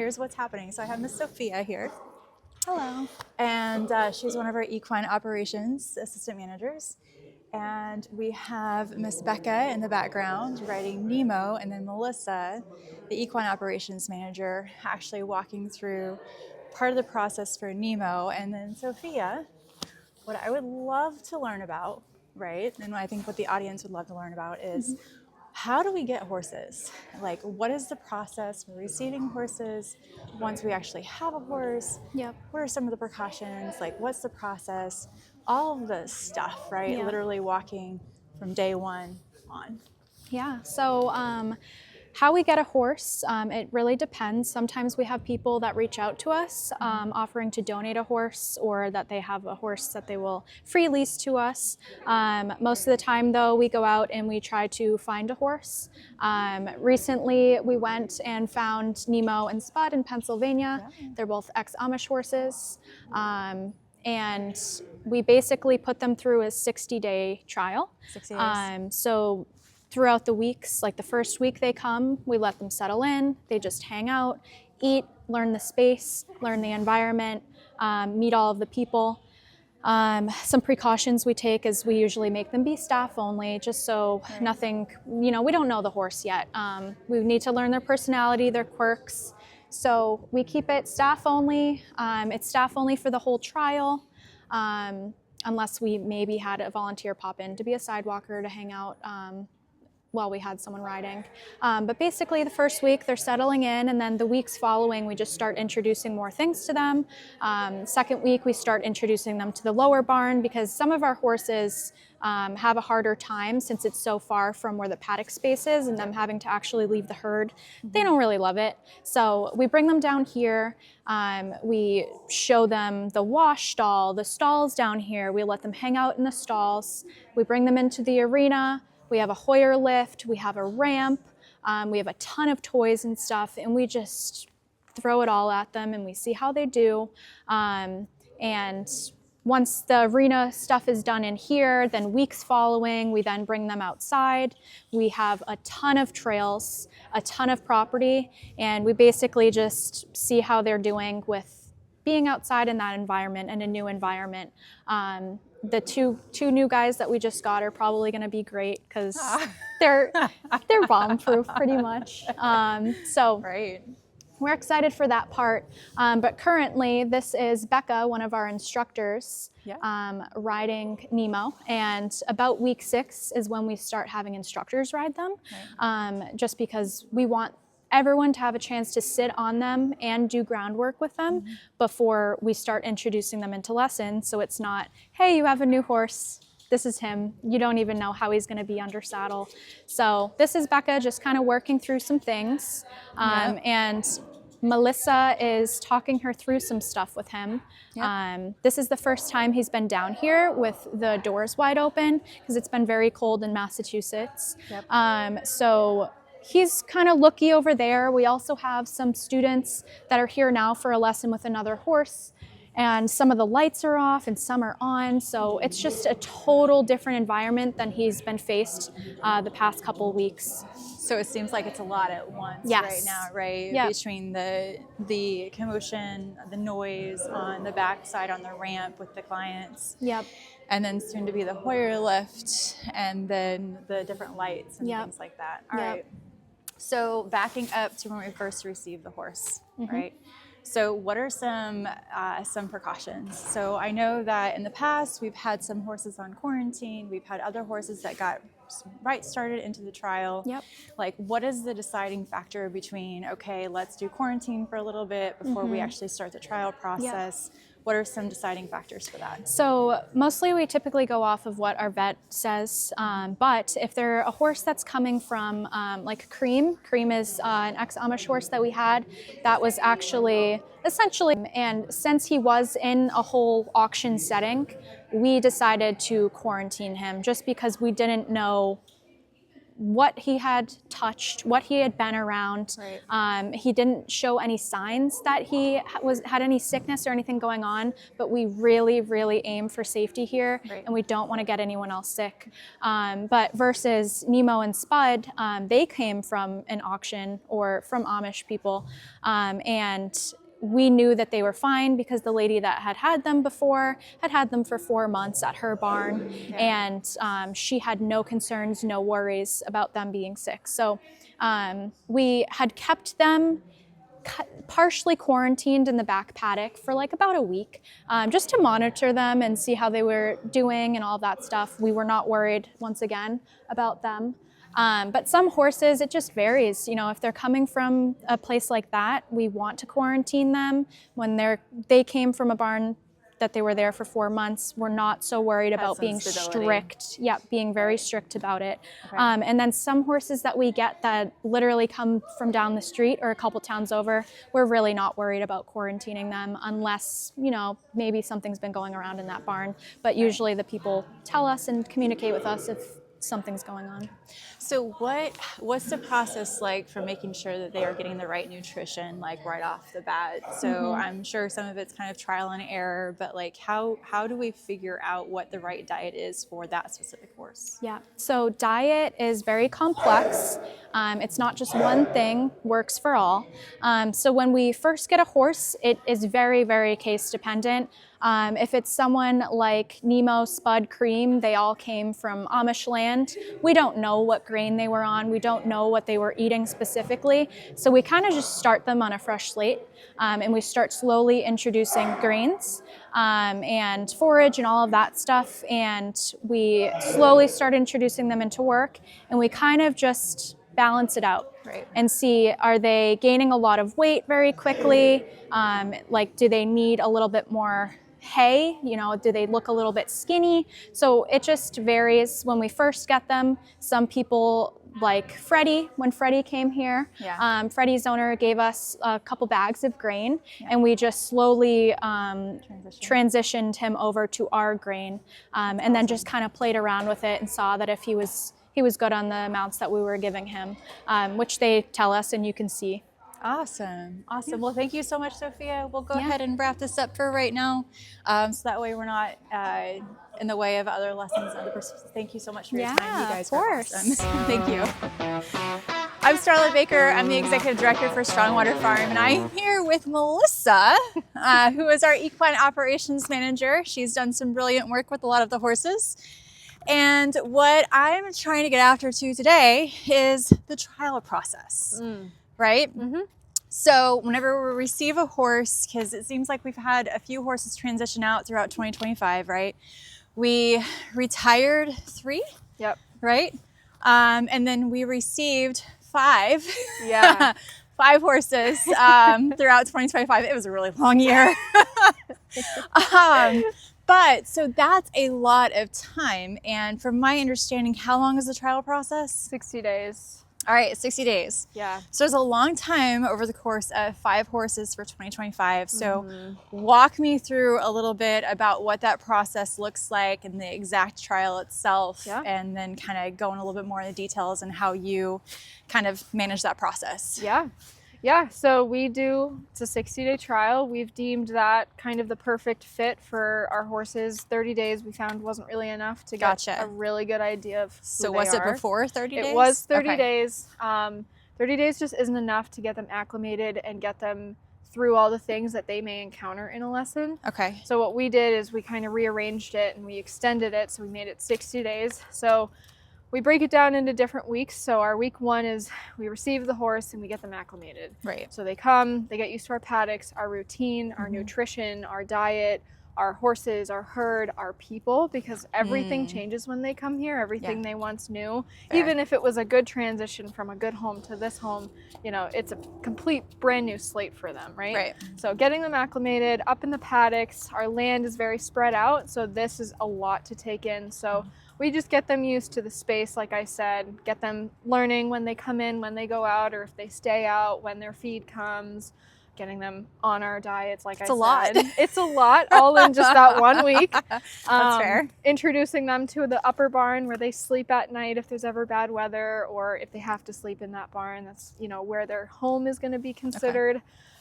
here's what's happening. So I have Miss Sophia here. Hello. And she's one of our equine operations assistant managers. And we have Miss Becca in the background writing Nemo, and then Melissa, the equine operations manager, actually walking through part of the process for Nemo. And then Sophia, what I would love to learn about, right? And I think what the audience would love to learn about is how do we get horses? Like, what is the process for receiving horses once we actually have a horse? Yep. What are some of the precautions? Like, what's the process? All of the stuff, right? Yeah. Literally walking from day one on. Yeah. So how we get a horse, it really depends. Sometimes we have people that reach out to us offering to donate a horse, or that they have a horse that they will free lease to us. Most of the time, though, we go out and we try to find a horse. Recently, we went and found Nemo and Spud in Pennsylvania. Yeah. They're both ex-Amish horses. And we basically put them through a 60-day trial. 60 days. So throughout the weeks, like the first week they come, we let them settle in. They just hang out, eat, learn the space, learn the environment, meet all of the people. Some precautions we take is we usually make them be staff only, just so nothing, we don't know the horse yet. We need to learn their personality, their quirks. So we keep it staff only. It's staff only for the whole trial, unless we maybe had a volunteer pop in to be a sidewalker to hang out while we had someone riding. But basically the first week they're settling in, and then the weeks following we just start introducing more things to them. Second week we start introducing them to the lower barn, because some of our horses have a harder time since it's so far from where the paddock space is, and them having to actually leave the herd. They don't really love it. So we bring them down here. We show them the wash stall, the stalls down here. We let them hang out in the stalls. We bring them into the arena. We have a Hoyer lift, we have a ramp, we have a ton of toys and stuff, and we just throw it all at them and we see how they do. And once the arena stuff is done in here, then weeks following, we then bring them outside. We have a ton of trails, a ton of property, and we basically just see how they're doing with being outside in that environment and a new environment. The two new guys that we just got are probably going to be great, because they're bomb-proof pretty much. So Right. we're excited for that part. But currently, this is Becca, one of our instructors, riding Nemo. And about week 6 is when we start having instructors ride them, just because we want everyone to have a chance to sit on them and do groundwork with them before we start introducing them into lessons. So it's not, hey, you have a new horse, this is him. You don't even know how he's going to be under saddle. So this is Becca just kind of working through some things. And Melissa is talking her through some stuff with him. This is the first time he's been down here with the doors wide open, because it's been very cold in Massachusetts. So he's kind of looky over there. We also have some students that are here now for a lesson with another horse, and some of the lights are off and some are on. So it's just a total different environment than he's been faced the past couple weeks. So it seems like it's a lot at once right now, right? Between the commotion, the noise on the backside on the ramp with the clients. And then soon to be the Hoyer lift, and then the different lights and things like that. All right. So backing up to when we first received the horse, right? So what are some precautions? So I know that in the past we've had some horses on quarantine. We've had other horses that got started into the trial. Like, what is the deciding factor between, okay, let's do quarantine for a little bit before we actually start the trial process? What are some deciding factors for that? So mostly we typically go off of what our vet says, but if they're a horse that's coming from like Cream is an ex-Amish horse that we had that was actually essentially, and since he was in a whole auction setting, we decided to quarantine him just because we didn't know what he had touched, what he had been around. Right. He didn't show any signs that he had any sickness or anything going on, but we really, really aim for safety here, Right. and we don't want to get anyone else sick. But versus Nemo and Spud, they came from an auction or from Amish people, and we knew that they were fine because the lady that had them before had them for 4 months at her barn, and she had no concerns, no worries about them being sick. So we had kept them partially quarantined in the back paddock for like about a week, just to monitor them and see how they were doing and all of that stuff. We were not worried, once again, about them. But some horses, it just varies. You know, if they're coming from a place like that, we want to quarantine them. When they came from a barn that they were there for 4 months, we're not so worried about being strict. Yeah, being very strict about it. Okay. And then some horses that we get that literally come from down the street or a couple towns over, we're really not worried about quarantining them unless, you know, maybe something's been going around in that barn. But usually the people tell us and communicate with us if something's going on. So what's the process like for making sure that they are getting the right nutrition, like right off the bat? So I'm sure some of it's kind of trial and error, but like how do we figure out what the right diet is for that specific horse? Yeah, so diet is very complex. It's not just one thing works for all. So when we first get a horse, it is very, very case dependent. If it's someone like Nemo, Spud, Cream, they all came from Amish land. We don't know what grain they were on. We don't know what they were eating specifically. So we kind of just start them on a fresh slate, and we start slowly introducing grains and forage and all of that stuff. And we slowly start introducing them into work, and we kind of just balance it out. Right. And see, are they gaining a lot of weight very quickly? Like, do they need a little bit more hay? You know, do they look a little bit skinny? So it just varies. When we first get them, some people, like Freddie, when Freddie came here, Freddie's owner gave us a couple bags of grain, and we just slowly transitioned him over to our grain, and then just kind of played around with it and saw that if he was good on the amounts that we were giving him, which they tell us and you can see. Awesome. Well, thank you so much, Sophia. We'll go ahead and wrap this up for right now, so that way we're not in the way of other lessons. Thank you so much for your time. You guys are awesome. Thank you. I'm Starlet Baker. I'm the Executive Director for Strongwater Farm, and I'm here with Melissa, who is our Equine Operations Manager. She's done some brilliant work with a lot of the horses. And what I'm trying to get after today is the trial process. Right? So whenever we receive a horse, because it seems like we've had a few horses transition out throughout 2025, right? We retired 3, right? And then we received 5, 5 horses throughout 2025. It was a really long year. But so that's a lot of time. And from my understanding, how long is the trial process? 60 days. All right, 60 days. Yeah. So it's a long time over the course of 5 horses for 2025. So walk me through a little bit about what that process looks like and the exact trial itself, and then kind of go in a little bit more in the details and how you kind of manage that process. Yeah, so it's a 60-day trial. We've deemed that kind of the perfect fit for our horses. 30 days we found wasn't really enough to get a really good idea of who So they was it are. before 30 days? It was 30 days. 30 days just isn't enough to get them acclimated and get them through all the things that they may encounter in a lesson. Okay. So what we did is we kind of rearranged it and we extended it, so we made it 60 days. So we break it down into different weeks. So our week 1 is we receive the horse and we get them acclimated. Right. So they come, they get used to our paddocks, our routine, our nutrition, our diet, our horses, our herd, our people, because everything changes when they come here, everything they once knew. Fair. Even if it was a good transition from a good home to this home, you know, it's a complete brand new slate for them, right? Right. So getting them acclimated, up in the paddocks, our land is very spread out, so this is a lot to take in. So we just get them used to the space, like I said, get them learning when they come in, when they go out, or if they stay out, when their feed comes, getting them on our diets, like it's a lot. It's a lot, all in just that 1 week. That's fair. Introducing them to the upper barn where they sleep at night if there's ever bad weather, or if they have to sleep in that barn, that's, you know, where their home is going to be considered.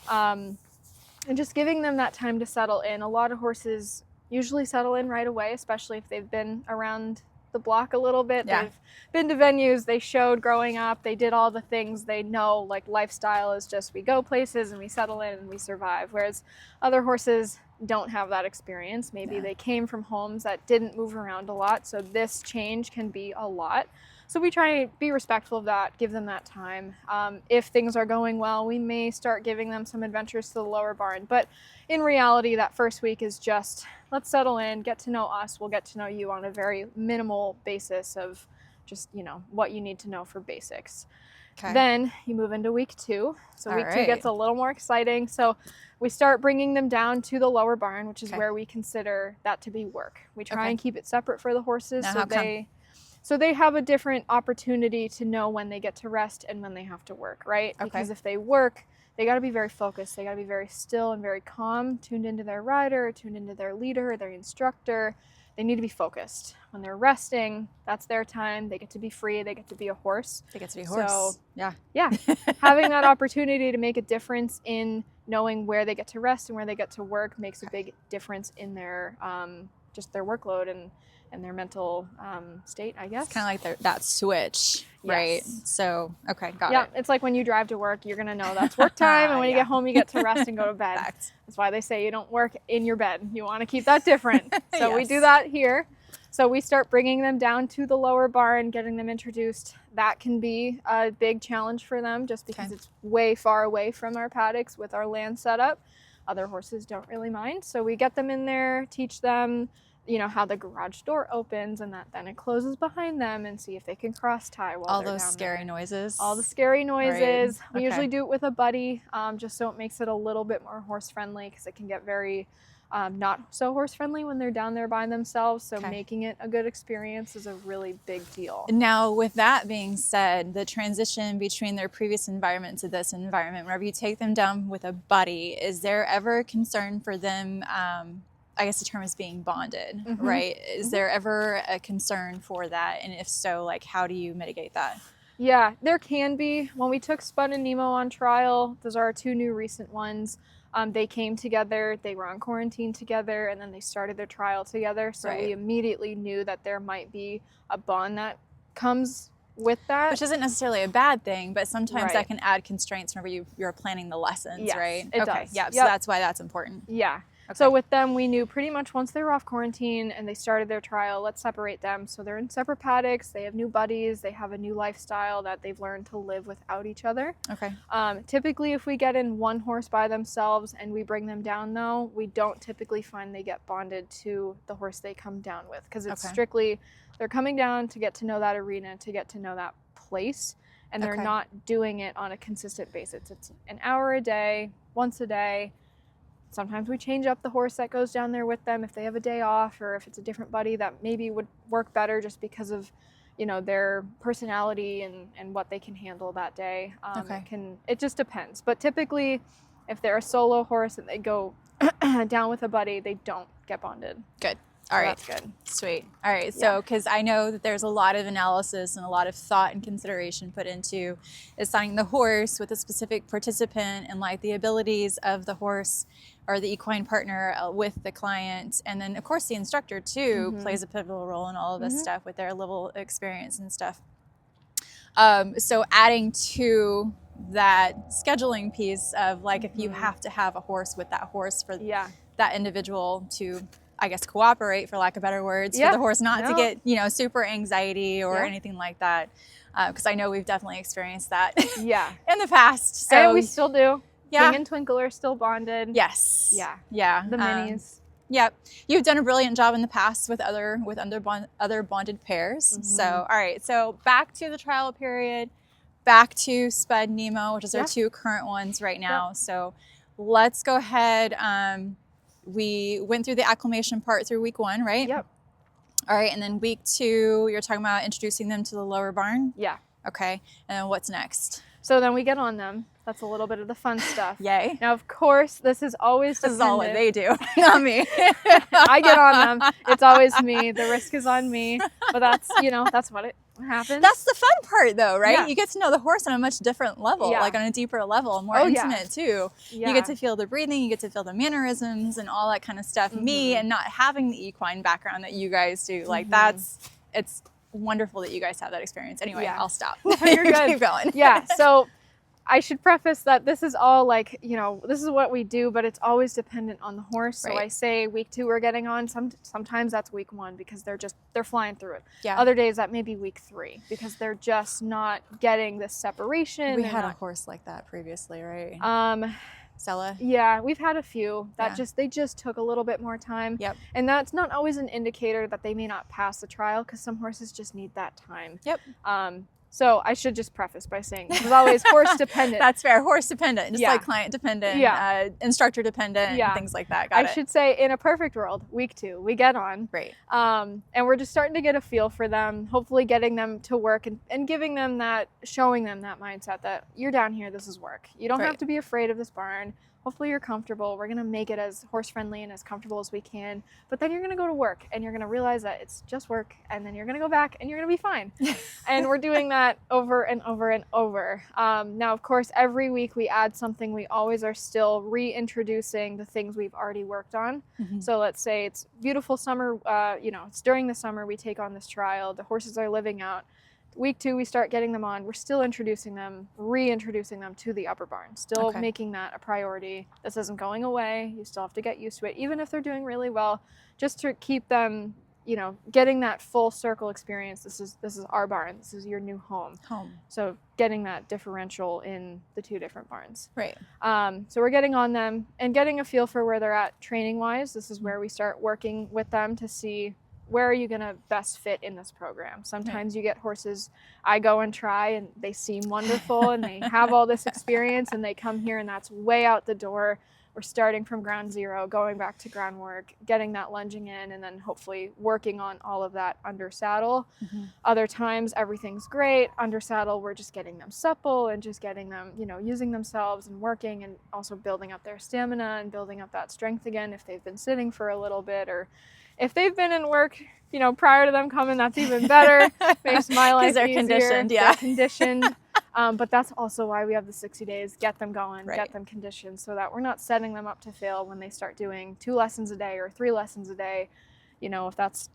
And just giving them that time to settle in. A lot of horses usually settle in right away, especially if they've been around the block a little bit. They've been to venues they showed growing up, they did all the things they know. Like lifestyle is just, we go places and we settle in and we survive, whereas other horses don't have that experience. Maybe they came from homes that didn't move around a lot, so this change can be a lot. So we try to be respectful of that, give them that time. If things are going well, we may start giving them some adventures to the lower barn. But in reality, that first week is just, let's settle in, get to know us. We'll get to know you on a very minimal basis of just, you know, what you need to know for basics. Okay. Then you move into week 2. So week 2 gets a little more exciting. So we start bringing them down to the lower barn, which is where we consider that to be work. We try and keep it separate for the horses. Now, so they have a different opportunity to know when they get to rest and when they have to work, right? Because if they work, they got to be very focused. They got to be very still and very calm, tuned into their rider, tuned into their leader, their instructor. They need to be focused. When they're resting, that's their time. They get to be free. They get to be a horse. They get to be a horse. So, yeah. Having that opportunity to make a difference in knowing where they get to rest and where they get to work makes a big difference in their just their workload and their mental state, I guess. It's kind of like that switch, right? So, got it. Yeah, it's like when you drive to work, you're going to know that's work time, and when you get home, you get to rest and go to bed. That's why they say you don't work in your bed. You want to keep that different. So we do that here. So we start bringing them down to the lower barn, getting them introduced. That can be a big challenge for them just because it's way far away from our paddocks with our land setup. Other horses don't really mind. So we get them in there, teach them, you know, how the garage door opens and that then it closes behind them, and see if they can cross tie while all they're those down scary there. noises. All the scary noises. Right. We usually do it with a buddy, just so it makes it a little bit more horse friendly, because it can get very not so horse friendly when they're down there by themselves. So making it a good experience is a really big deal. Now, with that being said, the transition between their previous environment to this environment, whenever you take them down with a buddy, is there ever concern for them? I guess the term is being bonded, right? Is there ever a concern for that? And if so, like, how do you mitigate that? Yeah, there can be. When we took Spud and Nemo on trial, those are our 2 new recent ones. They came together, they were on quarantine together, and then they started their trial together. So we immediately knew that there might be a bond that comes with that. Which isn't necessarily a bad thing, but sometimes that can add constraints whenever you're planning the lessons, right? It does. Yeah, so that's why that's important. Yeah. So with them, we knew pretty much once they were off quarantine and they started their trial, let's separate them. So they're in separate paddocks, they have new buddies, they have a new lifestyle that they've learned to live without each other. Typically, if we get in one horse by themselves and we bring them down, though, we don't typically find they get bonded to the horse they come down with, because it's strictly, they're coming down to get to know that arena, to get to know that place, and they're not doing it on a consistent basis. It's an hour a day, once a day. Sometimes we change up the horse that goes down there with them if they have a day off, or if it's a different buddy that maybe would work better just because of, you know, their personality and what they can handle that day. It just depends. But typically, if they're a solo horse and they go down with a buddy, they don't get bonded. Good. All right. That's good. Sweet. All right. So, because I know that there's a lot of analysis and a lot of thought and consideration put into assigning the horse with a specific participant, and like the abilities of the horse or the equine partner with the client. And then, of course, the instructor, too, plays a pivotal role in all of this stuff with their level of experience and stuff. So adding to that scheduling piece of, like, if you have to have a horse with that horse for that individual to, I guess, cooperate, for lack of better words, for the horse not to get, you know, super anxiety or anything like that. Because I know we've definitely experienced that in the past. So and we still do. Yeah. King and Twinkle are still bonded. Yes. Yeah. The minis. Yep. You've done a brilliant job in the past with other bonded pairs. So, all right. So back to the trial period, back to Spud Nemo, which is our 2 current ones right now. So let's go ahead. We went through the acclimation part through week 1, right? Yep. All right. And then week 2, you're talking about introducing them to the lower barn? Yeah. Okay. And then what's next? So then we get on them. That's a little bit of the fun stuff. Yay. Now, of course, this is always This is all what they do, not me. I get on them. It's always me. The risk is on me. But that's, you know, that's what happens. That's the fun part though, right? Yeah. You get to know the horse on a much different level, like on a deeper level, more intimate too. Yeah. You get to feel the breathing, you get to feel the mannerisms and all that kind of stuff. Me, and not having the equine background that you guys do, like it's wonderful that you guys have that experience. Anyway, I'll stop. You're good. Keep going. Yeah. So I should preface that this is all like, you know, this is what we do, but it's always dependent on the horse. So I say week 2 we're getting on. Sometimes that's week 1 because they're flying through it. Yeah. Other days that may be week 3 because they're just not getting this separation. We had a horse like that previously, right? Stella? Yeah, we've had a few that they just took a little bit more time. Yep. And that's not always an indicator that they may not pass the trial because some horses just need that time. Yep. So I should just preface by saying this is always horse dependent. That's fair. Horse dependent, just like client dependent, instructor dependent, and things like that. I should say in a perfect world, week 2, we get on. Right. And we're just starting to get a feel for them, hopefully getting them to work and giving them that, showing them that mindset that you're down here, this is work. You don't have to be afraid of this barn. Hopefully you're comfortable. We're going to make it as horse friendly and as comfortable as we can. But then you're going to go to work and you're going to realize that it's just work. And then you're going to go back and you're going to be fine. And we're doing that over and over and over. Now, of course, every week we add something. We always are still reintroducing the things we've already worked on. So let's say it's beautiful summer. You know, it's during the summer we take on this trial. The horses are living out. Week 2, we start getting them on. We're still introducing them, reintroducing them to the upper barn, still making that a priority. This isn't going away. You still have to get used to it, even if they're doing really well, just to keep them, you know, getting that full circle experience. This is our barn. This is your new home. So getting that differential in the 2 different barns. Right. So we're getting on them and getting a feel for where they're at training-wise. This is where we start working with them to see where are you going to best fit in this program? Sometimes you get horses, I go and try and they seem wonderful and they have all this experience and they come here and that's way out the door. We're starting from ground zero, going back to groundwork, getting that lunging in, and then hopefully working on all of that under saddle. Other times everything's great. Under saddle, we're just getting them supple and just getting them, you know, using themselves and working and also building up their stamina and building up that strength again if they've been sitting for a little bit, or if they've been in work, you know, prior to them coming, that's even better. Makes my life easier. Conditioned, They're conditioned. But that's also why we have the 60 days, get them going, get them conditioned, so that we're not setting them up to fail when they start doing 2 lessons a day or 3 lessons a day. You know, if that's,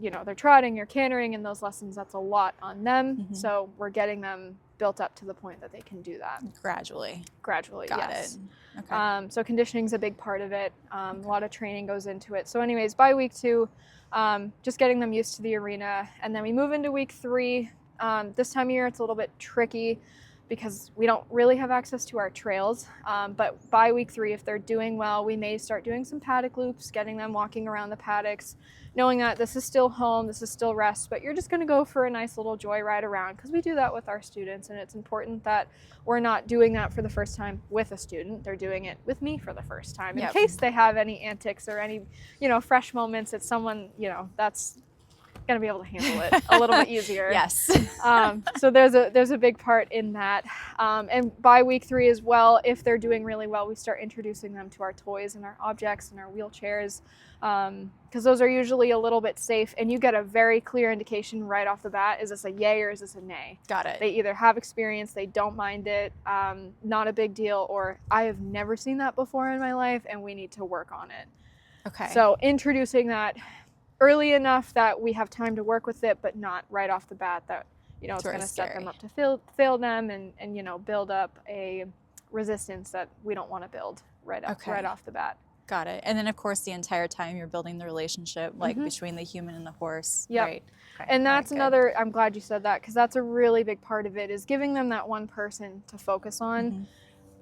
you know, they're trotting or cantering in those lessons, that's a lot on them. So we're getting them built up to the point that they can do that. Gradually, Got it. Okay. So conditioning is a big part of it. A lot of training goes into it. So anyways, by week 2, just getting them used to the arena. And then we move into week 3. This time of year, it's a little bit tricky because we don't really have access to our trails. But by week 3, if they're doing well, we may start doing some paddock loops, getting them walking around the paddocks, knowing that this is still home, this is still rest, but you're just going to go for a nice little joyride around, because we do that with our students, and it's important that we're not doing that for the first time with a student. They're doing it with me for the first time in case they have any antics or any, you know, fresh moments. It's someone, you know, that's going to be able to handle it a little bit easier. Yes. So there's a big part in that. And by week 3 as well, if they're doing really well, we start introducing them to our toys and our objects and our wheelchairs, because those are usually a little bit safe, and you get a very clear indication right off the bat. Is this a yay or is this a nay? Got it. They either have experience, they don't mind it, not a big deal, or I have never seen that before in my life and we need to work on it. Okay. So introducing that early enough that we have time to work with it, but not right off the bat that, you know, it's going to set them up to fail them and, you know, build up a resistance that we don't want to build right off the bat. Got it. And then, of course, the entire time you're building the relationship, like between the human and the horse. Yep. Right. Okay. And that's another, I'm glad you said that, because that's a really big part of it, is giving them that one person to focus on.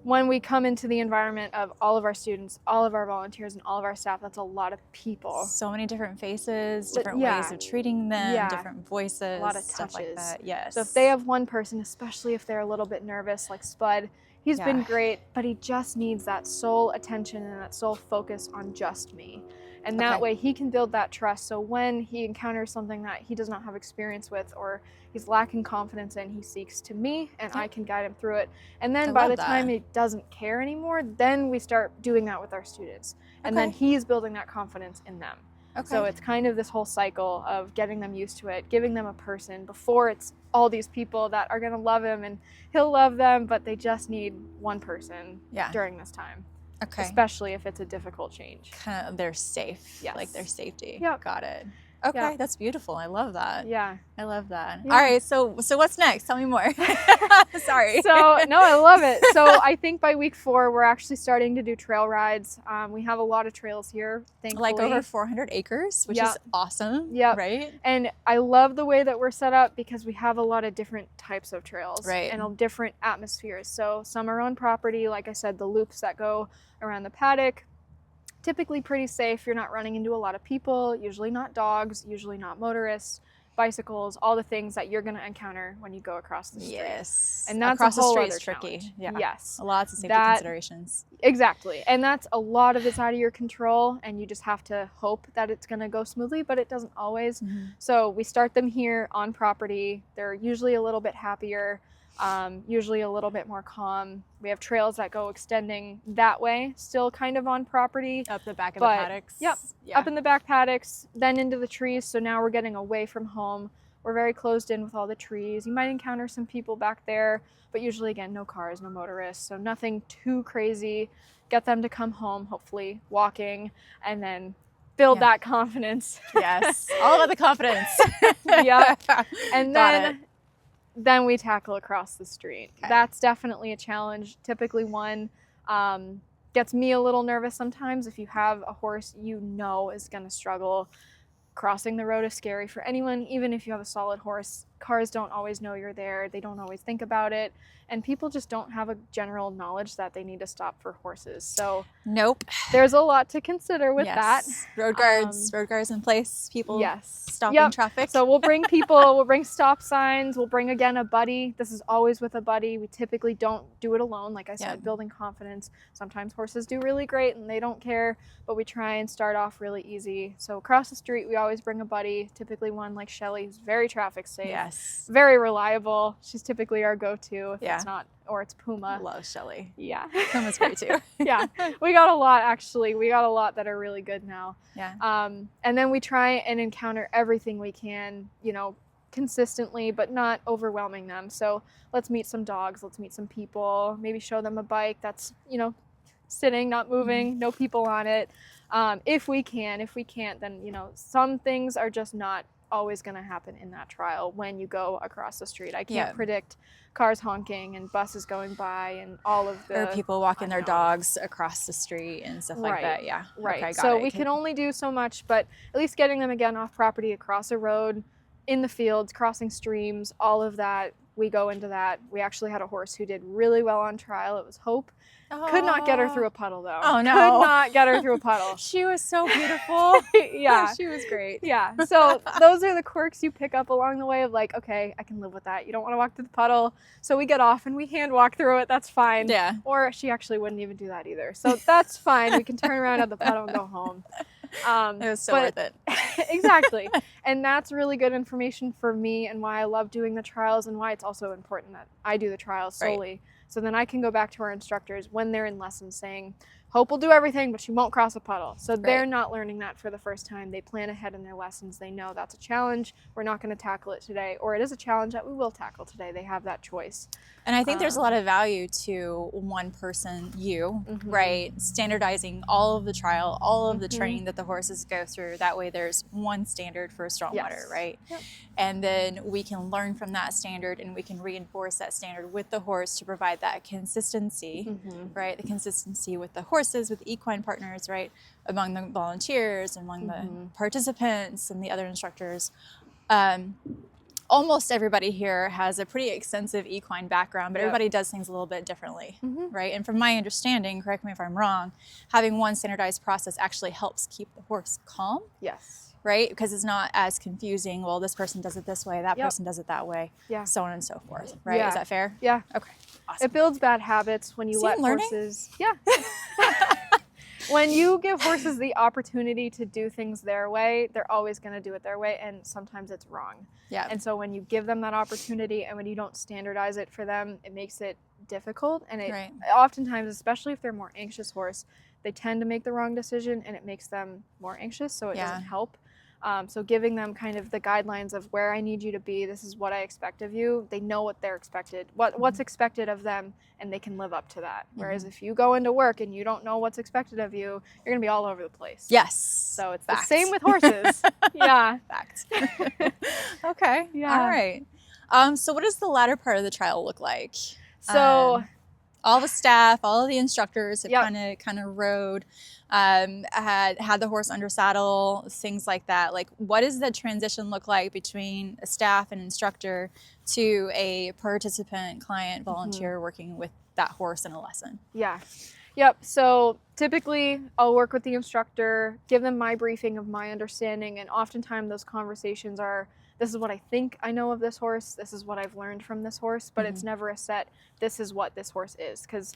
When we come into the environment of all of our students, all of our volunteers, and all of our staff, that's a lot of people. So many different faces, different ways of treating them, different voices, a lot of stuff touches. like that. Yes. So if they have one person, especially if they're a little bit nervous, like Spud, he's been great, but he just needs that sole attention and that sole focus on just me. And that way he can build that trust. So when he encounters something that he does not have experience with or he's lacking confidence in, he seeks to me and I can guide him through it. And then by the time he doesn't care anymore, then we start doing that with our students. And then he's building that confidence in them. So it's kind of this whole cycle of getting them used to it, giving them a person before it's all these people that are going to love him and he'll love them, but they just need one person during this time. Especially if it's a difficult change. Kind of, they're safe. Like their safety. Got it. Okay, that's beautiful. I love that. Yeah. I love that. All right, so what's next? Tell me more. Sorry. So, no, I love it. So I think by week 4, we're actually starting to do trail rides. We have a lot of trails here, thankfully. Like over 400 acres, which is awesome, right? And I love the way that we're set up because we have a lot of different types of trails and different atmospheres. So some are on property, like I said, the loops that go around the paddock. Typically pretty safe. You're not running into a lot of people, usually not dogs, usually not motorists, bicycles, all the things that you're going to encounter when you go across the street. Yes. And that's across a whole the other street is tricky. challenge. Yeah. Yes. Lots of safety considerations. Exactly. And that's a lot of it's out of your control and you just have to hope that it's going to go smoothly, but it doesn't always. So we start them here on property. They're usually a little bit happier. Usually a little bit more calm. We have trails that go extending that way, still kind of on property. Up the back of the paddocks. Yep, up in the back paddocks, then into the trees. So now we're getting away from home. We're very closed in with all the trees. You might encounter some people back there, but usually, again, no cars, no motorists. So nothing too crazy. Get them to come home, hopefully, walking, and then build that confidence. Yes, all about the confidence. And then we tackle across the street. That's definitely a challenge. Typically one gets me a little nervous sometimes. If you have a horse you know is going to struggle, crossing the road is scary for anyone, even if you have a solid horse. Cars don't always know you're there. They don't always think about it. And people just don't have a general knowledge that they need to stop for horses. So there's a lot to consider with that. Road guards in place, people stopping traffic. So we'll bring people, we'll bring stop signs, we'll bring again a buddy. This is always with a buddy. We typically don't do it alone. Like I said, building confidence. Sometimes horses do really great and they don't care, but we try and start off really easy. So across the street, we always bring a buddy, typically one like Shelly, who's very traffic safe. Very reliable. She's typically our go-to if it's not, or it's Puma. Love Shelly. Yeah. Puma's great too. We got a lot actually. We got a lot that are really good now. Yeah. And then we try and encounter everything we can, you know, consistently, but not overwhelming them. So let's meet some dogs, let's meet some people, maybe show them a bike that's, you know, sitting, not moving, no people on it. If we can. If we can't, then, you know, some things are just not always going to happen in that trial when you go across the street. I can't predict cars honking and buses going by and all of the... Or people walking their dogs across the street and stuff like that. Yeah. Right. Okay, so we can only do so much, but at least getting them again off property, across a road, in the fields, crossing streams, all of that, we go into that. We actually had a horse who did really well on trial. It was Hope. Could not get her through a puddle though. Oh no. Could not get her through a puddle. She was so beautiful. Yeah. She was great. Yeah. So those are the quirks you pick up along the way of like, okay, I can live with that. You don't want to walk through the puddle. So we get off and we hand walk through it. That's fine. Yeah. Or she actually wouldn't even do that either. So that's fine. We can turn around at the puddle and go home. It was so worth it. Exactly. And that's really good information for me and why I love doing the trials and why it's also important that I do the trials solely. Right. So then I can go back to our instructors when they're in lessons saying, Hope will do everything, but she won't cross a puddle. So they're not learning that for the first time. They plan ahead in their lessons. They know that's a challenge. We're not going to tackle it today. Or it is a challenge that we will tackle today. They have that choice. And I think there's a lot of value to one person, right? Standardizing all of the trial, all of the training that the horses go through. That way there's one standard for Strongwater, right? Yep. And then we can learn from that standard and we can reinforce that standard with the horse to provide that consistency, right? The consistency with the horses, with equine partners, right? Among the volunteers, among the participants and the other instructors. Almost everybody here has a pretty extensive equine background, but everybody does things a little bit differently, right? And from my understanding, correct me if I'm wrong, having one standardized process actually helps keep the horse calm. Yes. Right? Because it's not as confusing. Well, this person does it this way, that person does it that way, so on and so forth, right? Yeah. Is that fair? Yeah. Okay. Awesome. It builds bad habits when you let horses... Yeah. When you give horses the opportunity to do things their way, they're always going to do it their way, and sometimes it's wrong. Yeah. And so when you give them that opportunity and when you don't standardize it for them, it makes it difficult. And it oftentimes, especially if they're more anxious horse, they tend to make the wrong decision and it makes them more anxious, so it doesn't help. So giving them kind of the guidelines of where I need you to be, this is what I expect of you. They know what they're expected, what's expected of them, and they can live up to that. Whereas if you go into work and you don't know what's expected of you, you're going to be all over the place. Yes. So it's the same with horses. Yeah. Fact. Okay. Yeah. All right. So what does the latter part of the trial look like? So all the staff, all of the instructors have kind of rode, had the horse under saddle, things like that. Like, what does the transition look like between a staff and instructor to a participant, client, volunteer working with that horse in a lesson? Yeah. Yep. So typically I'll work with the instructor, give them my briefing of my understanding, and oftentimes those conversations are, this is what I think I know of this horse, this is what I've learned from this horse, but it's never a set, this is what this horse is, because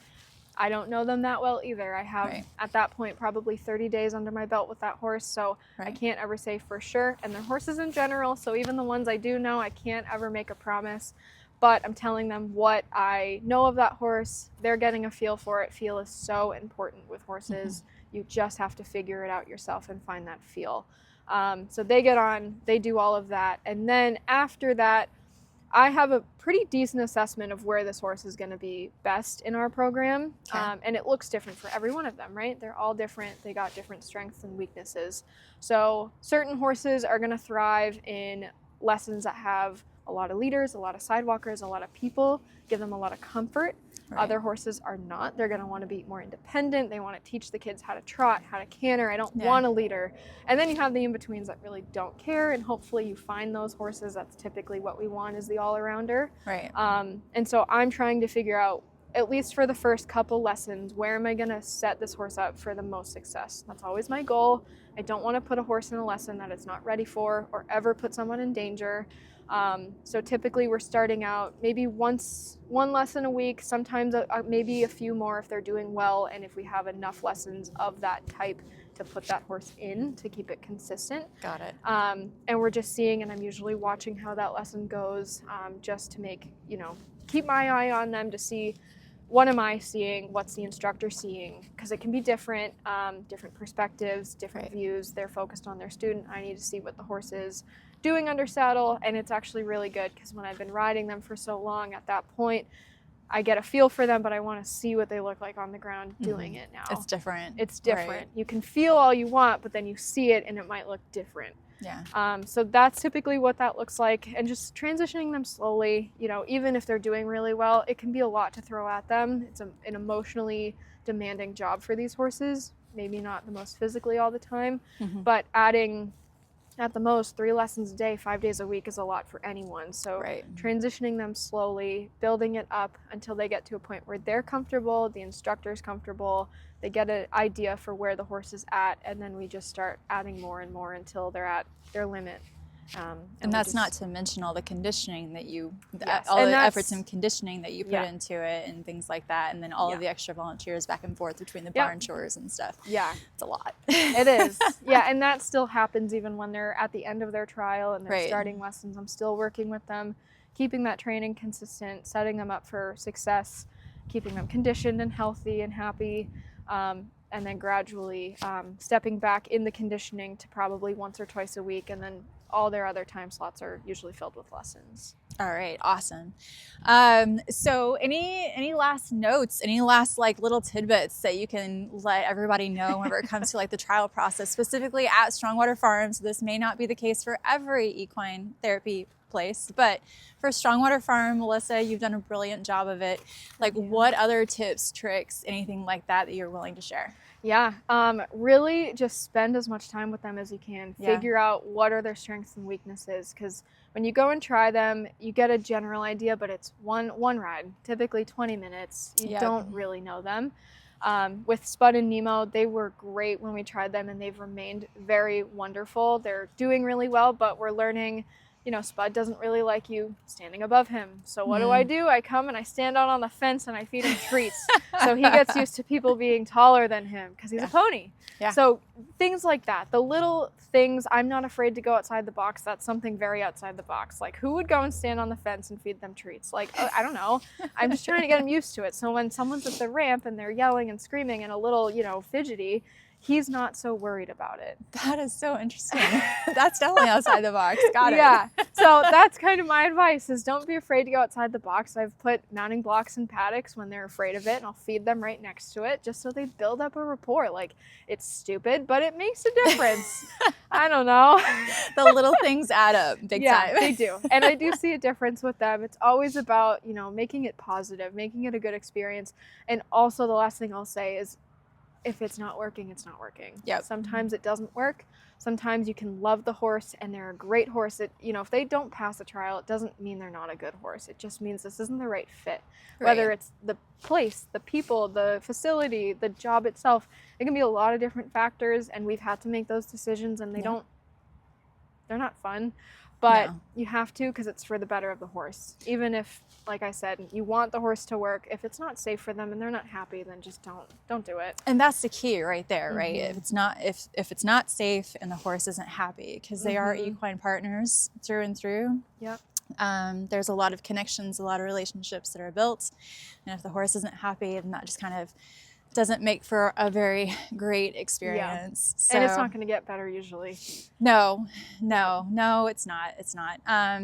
I don't know them that well either. I have, at that point, probably 30 days under my belt with that horse, so I can't ever say for sure. And they're horses in general, so even the ones I do know, I can't ever make a promise. But I'm telling them what I know of that horse. They're getting a feel for it. Feel is so important with horses. You just have to figure it out yourself and find that feel. So they get on, they do all of that. And then after that, I have a pretty decent assessment of where this horse is going to be best in our program. And it looks different for every one of them, right? They're all different. They got different strengths and weaknesses. So certain horses are going to thrive in lessons that have a lot of leaders, a lot of sidewalkers, a lot of people, give them a lot of comfort. Other horses are not. They're going to want to be more independent. They want to teach the kids how to trot, how to canter. I don't want a leader. And then you have the in-betweens that really don't care, and hopefully you find those horses. That's typically what we want, is the all-arounder. Right. And so I'm trying to figure out, at least for the first couple lessons, where am I going to set this horse up for the most success? That's always my goal. I don't want to put a horse in a lesson that it's not ready for or ever put someone in danger. So typically we're starting out maybe one lesson a week, sometimes maybe a few more if they're doing well, and if we have enough lessons of that type to put that horse in to keep it consistent. Got it. And we're just seeing, and I'm usually watching how that lesson goes, just to make, keep my eye on them to see, what am I seeing, what's the instructor seeing, because it can be different, different perspectives, different views. They're focused on their student. I need to see what the horse is doing under saddle, and it's actually really good because when I've been riding them for so long, at that point I get a feel for them, but I want to see what they look like on the ground doing it now. It's different. It's different. You can feel all you want, but then you see it and it might look different. Yeah. So that's typically what that looks like, and just transitioning them slowly. Even if they're doing really well, it can be a lot to throw at them. It's an emotionally demanding job for these horses, maybe not the most physically all the time, but adding at the most 3 lessons a day, 5 days a week is a lot for anyone. So transitioning them slowly, building it up until they get to a point where they're comfortable, the instructor's comfortable, they get an idea for where the horse is at, and then we just start adding more and more until they're at their limit. And that's not to mention all the conditioning that all the efforts and conditioning that you put into it and things like that, and then all of the extra volunteers back and forth between the barn chores and stuff. Yeah. It's a lot. It is. Yeah, and that still happens even when they're at the end of their trial and they're starting lessons. I'm still working with them, keeping that training consistent, setting them up for success, keeping them conditioned and healthy and happy, and then gradually stepping back in the conditioning to probably once or twice a week, and then all their other time slots are usually filled with lessons. All right, awesome. So any last notes, any last little tidbits that you can let everybody know whenever it comes to the trial process, specifically at Strongwater Farm? So this may not be the case for every equine therapy place, but for Strongwater Farm, Melissa, you've done a brilliant job of it. What other tips, tricks, anything like that you're willing to share? Yeah, really just spend as much time with them as you can. Figure out what are their strengths and weaknesses, because when you go and try them, you get a general idea, but it's one ride, typically 20 minutes. You don't really know them. With Spud and Nemo, they were great when we tried them, and they've remained very wonderful. They're doing really well, but we're learning you know, Spud doesn't really like you standing above him. So what do? I come and I stand out on the fence and I feed him treats. So he gets used to people being taller than him because he's a pony. Yeah. So things like that, the little things, I'm not afraid to go outside the box. That's something very outside the box. Like, who would go and stand on the fence and feed them treats? Like, I don't know. I'm just trying to get him used to it. So when someone's at the ramp and they're yelling and screaming and a little, you know, fidgety, he's not so worried about it. That is so interesting. That's definitely outside the box. Got it. Yeah. So that's kind of my advice, is don't be afraid to go outside the box. I've put mounting blocks in paddocks when they're afraid of it, and I'll feed them right next to it just so they build up a rapport. Like, it's stupid, but it makes a difference. I don't know. The little things add up big time. Yeah, they do. And I do see a difference with them. It's always about, you know, making it positive, making it a good experience. And also the last thing I'll say is, if it's not working, it's not working. Yep. Sometimes it doesn't work. Sometimes you can love the horse and they're a great horse. You know, if they don't pass a trial, it doesn't mean they're not a good horse. It just means this isn't the right fit. Right. Whether it's the place, the people, the facility, the job itself, it can be a lot of different factors, and we've had to make those decisions, and they're not fun. But you have to, because it's for the better of the horse. Even if, like I said, you want the horse to work, if it's not safe for them and they're not happy, then just don't do it. And that's the key right there, right? If it's not safe and the horse isn't happy, because they are equine partners through and through. Yep. There's a lot of connections, a lot of relationships that are built, and if the horse isn't happy, then that just kind of doesn't make for a very great experience. Yeah. So, and it's not going to get better usually. No, it's not.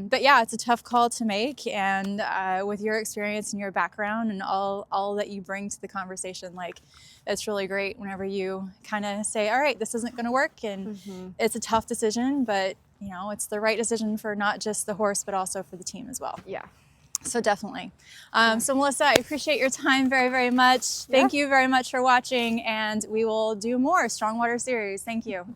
But yeah, it's a tough call to make, and with your experience and your background and all that you bring to the conversation, like, it's really great whenever you kind of say, all right, this isn't going to work, and it's a tough decision, but you know, it's the right decision for not just the horse, but also for the team as well. Yeah. So definitely. So Melissa, I appreciate your time very, very much. Thank you very much for watching, and we will do more Strongwater Series. Thank you.